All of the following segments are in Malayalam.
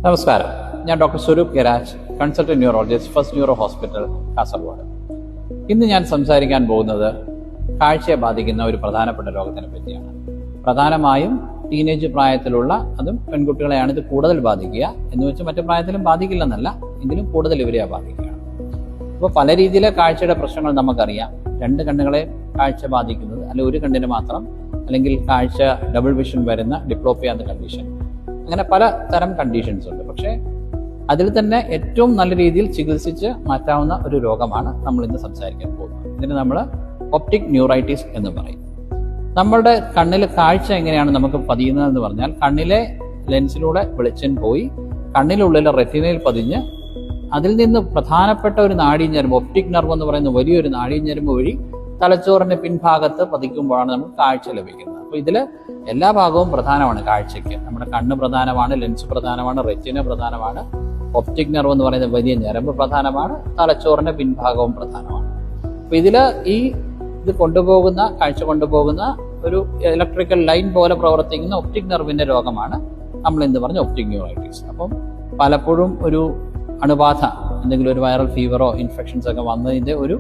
നമസ്കാരം, ഞാൻ doctor Swaroop Garaj, consultant neurologist, first neuro hospital, Kasaragod. ഇന്ന് ഞാൻ സംസാരിക്കാൻ പോകുന്നത് കാഴ്ചയെ ബാധിക്കുന്ന ഒരു പ്രധാനപ്പെട്ട രോഗത്തിനെ പറ്റിയാണ്. പ്രധാനമായും ടീനേജ് പ്രായത്തിലുള്ള, അതും പെൺകുട്ടികളെയാണ് ഇത് കൂടുതൽ ബാധിക്കുക. എന്ന് വെച്ചാൽ മറ്റു പ്രായത്തിലും ബാധിക്കില്ലെന്നല്ല, എങ്കിലും കൂടുതൽ ഇവരെയാണ് ബാധിക്കുകയാണ്. അപ്പോൾ പല രീതിയിലെ കാഴ്ചയുടെ പ്രശ്നങ്ങൾ നമുക്കറിയാം. രണ്ട് കണ്ണുകളെ കാഴ്ച ബാധിക്കുന്നത്, അല്ലെങ്കിൽ ഒരു കണ്ണിന് മാത്രം, അല്ലെങ്കിൽ കാഴ്ച ഡബിൾ വിഷൻ വരുന്ന ഡിപ്ലോപ്പിയ എന്ന കണ്ടീഷൻ, അങ്ങനെ പല തരം കണ്ടീഷൻസ് ഉണ്ട്. പക്ഷേ അതിൽ തന്നെ ഏറ്റവും നല്ല രീതിയിൽ ചികിത്സിച്ച് മാറ്റാവുന്ന ഒരു രോഗമാണ് നമ്മൾ ഇന്ന് സംസാരിക്കാൻ പോകുന്നത്. ഇതിന് നമ്മൾ ഒപ്റ്റിക് ന്യൂറൈറ്റിസ് എന്ന് പറയും. നമ്മളുടെ കണ്ണിൽ കാഴ്ച എങ്ങനെയാണ് നമുക്ക് പതിയുന്നതെന്ന് പറഞ്ഞാൽ, കണ്ണിലെ ലെൻസിലൂടെ വെളിച്ചം പോയി കണ്ണിനുള്ളിലെ റെറ്റിനയിൽ പതിഞ്ഞ് അതിൽ നിന്ന് പ്രധാനപ്പെട്ട ഒരു നാഡീഞരമ്പ്, ഒപ്റ്റിക് നെർവ് എന്ന് പറയുന്ന വലിയൊരു നാഡീഞരമ്പ് വഴി തലച്ചോറിന്റെ പിൻഭാഗത്ത് പതിക്കുമ്പോഴാണ് നമുക്ക് കാഴ്ച ലഭിക്കുന്നത്. അപ്പോൾ ഇതിൽ എല്ലാ ഭാഗവും പ്രധാനമാണ് കാഴ്ചയ്ക്ക്. നമ്മുടെ കണ്ണ് പ്രധാനമാണ്, ലെൻസ് പ്രധാനമാണ്, റെറ്റിന പ്രധാനമാണ്, ഒപ്റ്റിക് നെർവ് എന്ന് പറയുന്ന വലിയ ഞരമ്പ് പ്രധാനമാണ്, തലച്ചോറിന്റെ പിൻഭാഗവും പ്രധാനമാണ്. അപ്പൊ ഇത് കൊണ്ടുപോകുന്ന, കാഴ്ച കൊണ്ടുപോകുന്ന ഒരു ഇലക്ട്രിക്കൽ ലൈൻ പോലെ പ്രവർത്തിക്കുന്ന ഒപ്റ്റിക് നെർവിന്റെ രോഗമാണ് നമ്മൾ എന്ത് പറഞ്ഞ ഒപ്റ്റിക് ന്യൂറൈറ്റിസ്. അപ്പം പലപ്പോഴും ഒരു അണുബാധ, എന്തെങ്കിലും ഒരു വൈറൽ ഫീവറോ ഇൻഫെക്ഷൻസ് ഒക്കെ വന്നതിന്റെ ഒരു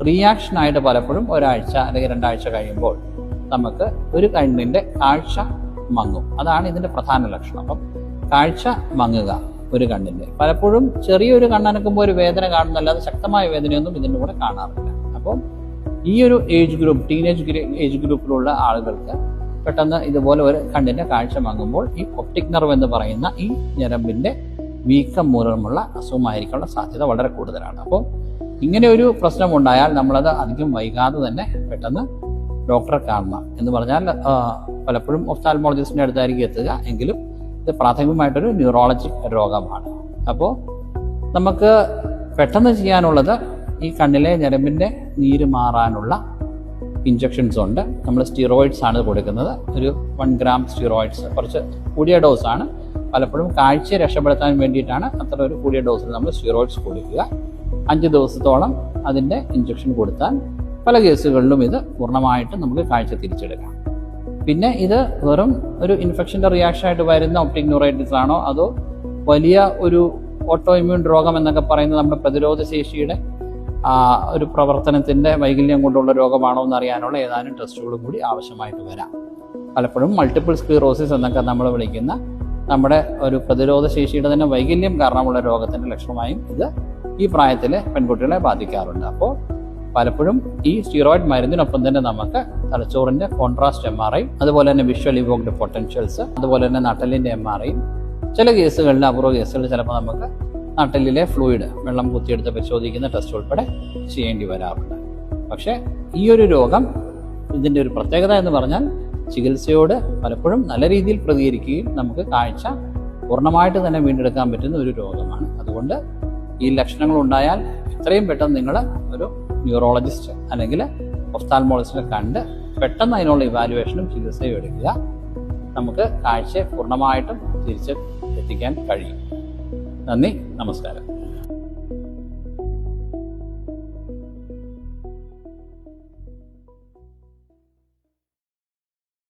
റിയാക്ഷൻ ആയിട്ട് പലപ്പോഴും ഒരാഴ്ച അല്ലെങ്കിൽ 2 ആഴ്ച കഴിയുമ്പോൾ നമുക്ക് ഒരു കണ്ണിന്റെ കാഴ്ച മങ്ങും. അതാണ് ഇതിന്റെ പ്രധാന ലക്ഷണം. അപ്പം കാഴ്ച മങ്ങുക ഒരു കണ്ണിന്റെ. പലപ്പോഴും ചെറിയൊരു കണ്ണനക്കുമ്പോൾ ഒരു വേദന കാണുന്നല്ലാതെ ശക്തമായ വേദനയൊന്നും ഇതിന്റെ കൂടെ കാണാറില്ല. അപ്പം ഈ ഒരു ഏജ് ഗ്രൂപ്പ്, ടീനേജ് ഏജ് ഗ്രൂപ്പിലുള്ള ആളുകൾക്ക് പെട്ടെന്ന് ഇതുപോലെ ഒരു കണ്ണിന്റെ കാഴ്ച മങ്ങുമ്പോൾ ഈ ഒപ്റ്റിക് നെർവ് എന്ന് പറയുന്ന ഈ ഞരമ്പിന്റെ വീക്കം മൂലമുള്ള അസുഖമായിരിക്കാനുള്ള സാധ്യത വളരെ കൂടുതലാണ്. അപ്പോൾ ഇങ്ങനെ ഒരു പ്രശ്നം ഉണ്ടായാൽ നമ്മളത് അധികം വൈകാതെ തന്നെ പെട്ടെന്ന് ഡോക്ടറെ കാണണം. എന്ന് പറഞ്ഞാൽ പലപ്പോഴും ഒഫ്താൽമോളജിസ്റ്റിന്റെ അടുത്തായിരിക്കും എത്തുക, എങ്കിലും ഇത് പ്രാഥമികമായിട്ടൊരു ന്യൂറോളജിക് രോഗമാണ്. അപ്പോൾ നമുക്ക് പെട്ടെന്ന് ചെയ്യാനുള്ളത് ഈ കണ്ണിലെ ഞരമ്പിന്റെ നീര് മാറാനുള്ള ഇഞ്ചക്ഷൻസ് ഉണ്ട്. നമ്മൾ സ്റ്റിറോയിഡ്സ് ആണ് കൊടുക്കുന്നത്. ഒരു 1 ഗ്രാം സ്റ്റിറോയിഡ്സ്, കുറച്ച് കൂടിയ ഡോസാണ്. പലപ്പോഴും കാഴ്ചയെ രക്ഷപ്പെടുത്താൻ വേണ്ടിയിട്ടാണ് അത്ര ഒരു കൂടിയ ഡോസിൽ നമ്മൾ സ്റ്റിറോയിഡ്സ് കൊടുക്കുക. 5 ദിവസത്തോളം അതിൻ്റെ ഇഞ്ചക്ഷൻ കൊടുത്താൽ പല കേസുകളിലും ഇത് പൂർണ്ണമായിട്ടും നമുക്ക് കാഴ്ച തിരിച്ചെടുക്കാം. പിന്നെ ഇത് വെറും ഒരു ഇൻഫെക്ഷൻ്റെ റിയാക്ഷൻ ആയിട്ട് വരുന്ന ഒപ്റ്റിക് ന്യൂറൈറ്റിസ് ആണോ, അതോ വലിയ ഒരു ഓട്ടോ ഇമ്മ്യൂൺ രോഗം എന്നൊക്കെ പറയുന്നത് നമ്മുടെ പ്രതിരോധ ശേഷിയുടെ ഒരു പ്രവർത്തനത്തിൻ്റെ വൈകല്യം കൊണ്ടുള്ള രോഗമാണോ എന്നറിയാനുള്ള ഏതാനും ടെസ്റ്റുകളും കൂടി ആവശ്യമായിട്ട് വരാം. പലപ്പോഴും മൾട്ടിപ്പിൾ സ്ക്ലീറോസിസ് എന്നൊക്കെ നമ്മൾ വിളിക്കുന്ന നമ്മുടെ ഒരു പ്രതിരോധ ശേഷിയുടെ തന്നെ വൈകല്യം കാരണമുള്ള രോഗത്തിൻ്റെ ലക്ഷണമായും ഇത് ഈ പ്രായത്തിലെ പെൺകുട്ടികളെ ബാധിക്കാറുണ്ട്. അപ്പോൾ പലപ്പോഴും ഈ സ്റ്റിറോയിഡ് മരുന്നിനൊപ്പം തന്നെ നമുക്ക് തലച്ചോറിന്റെ കോൺട്രാസ്റ്റ് MRI, അതുപോലെ തന്നെ വിഷ്വൽ ഇവോക്ഡ് പൊട്ടൻഷ്യൽസ്, അതുപോലെ തന്നെ നട്ടലിന്റെ MRI, ചില കേസുകളിൽ, അപൂർവ കേസുകളിൽ ചിലപ്പോൾ നമുക്ക് നട്ടലിലെ ഫ്ലൂയിഡ്, വെള്ളം കുത്തിയെടുത്ത് പരിശോധിക്കുന്ന ടെസ്റ്റ് ഉൾപ്പെടെ ചെയ്യേണ്ടി വരാറുണ്ട്. പക്ഷേ ഈ ഒരു രോഗം, ഇതിൻ്റെ ഒരു പ്രത്യേകത എന്ന് പറഞ്ഞാൽ ചികിത്സയോട് പലപ്പോഴും നല്ല രീതിയിൽ പ്രതികരിക്കുകയും നമുക്ക് കാഴ്ച പൂർണ്ണമായിട്ട് തന്നെ വീണ്ടെടുക്കാൻ പറ്റുന്ന ഒരു രോഗമാണ്. അതുകൊണ്ട് ഈ ലക്ഷണങ്ങൾ ഉണ്ടായാൽ എത്രയും പെട്ടെന്ന് നിങ്ങൾ ഒരു ന്യൂറോളജിസ്റ്റ് അല്ലെങ്കിൽ ഒഫ്താൽമോളജിസ്റ്റിനെ കണ്ട് പെട്ടെന്ന് അതിനുള്ള ഇവാലുവേഷനും ചികിത്സയും എടുക്കുക. നമുക്ക് കാഴ്ചയെ പൂർണ്ണമായിട്ടും തിരിച്ച് എത്തിക്കാൻ കഴിയും. നന്ദി, നമസ്കാരം.